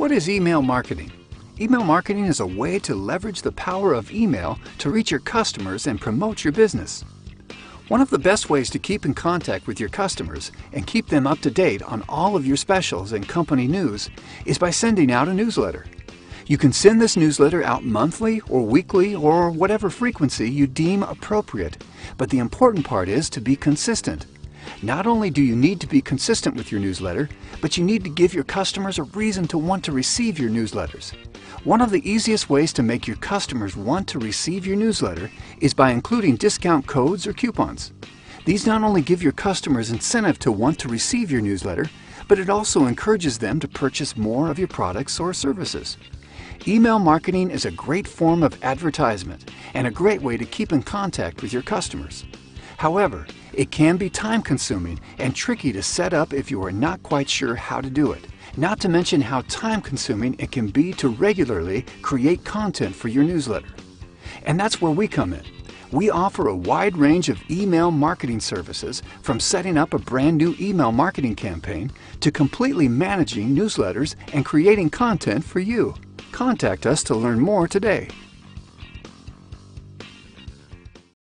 What is email marketing? Email marketing is a way to leverage the power of email to reach your customers and promote your business. One of the best ways to keep in contact with your customers and keep them up to date on all of your specials and company news is by sending out a newsletter. You can send this newsletter out monthly or weekly or whatever frequency you deem appropriate, but the important part is to be consistent. Not only do you need to be consistent with your newsletter, but you need to give your customers a reason to want to receive your newsletters. One of the easiest ways to make your customers want to receive your newsletter is by including discount codes or coupons. These not only give your customers incentive to want to receive your newsletter, but it also encourages them to purchase more of your products or services. Email marketing is a great form of advertisement and a great way to keep in contact with your customers. However, it can be time-consuming and tricky to set up if you are not quite sure how to do it, not to mention how time-consuming it can be to regularly create content for your newsletter. And that's where we come in. We offer a wide range of email marketing services, from setting up a brand new email marketing campaign to completely managing newsletters and creating content for you. Contact us to learn more today.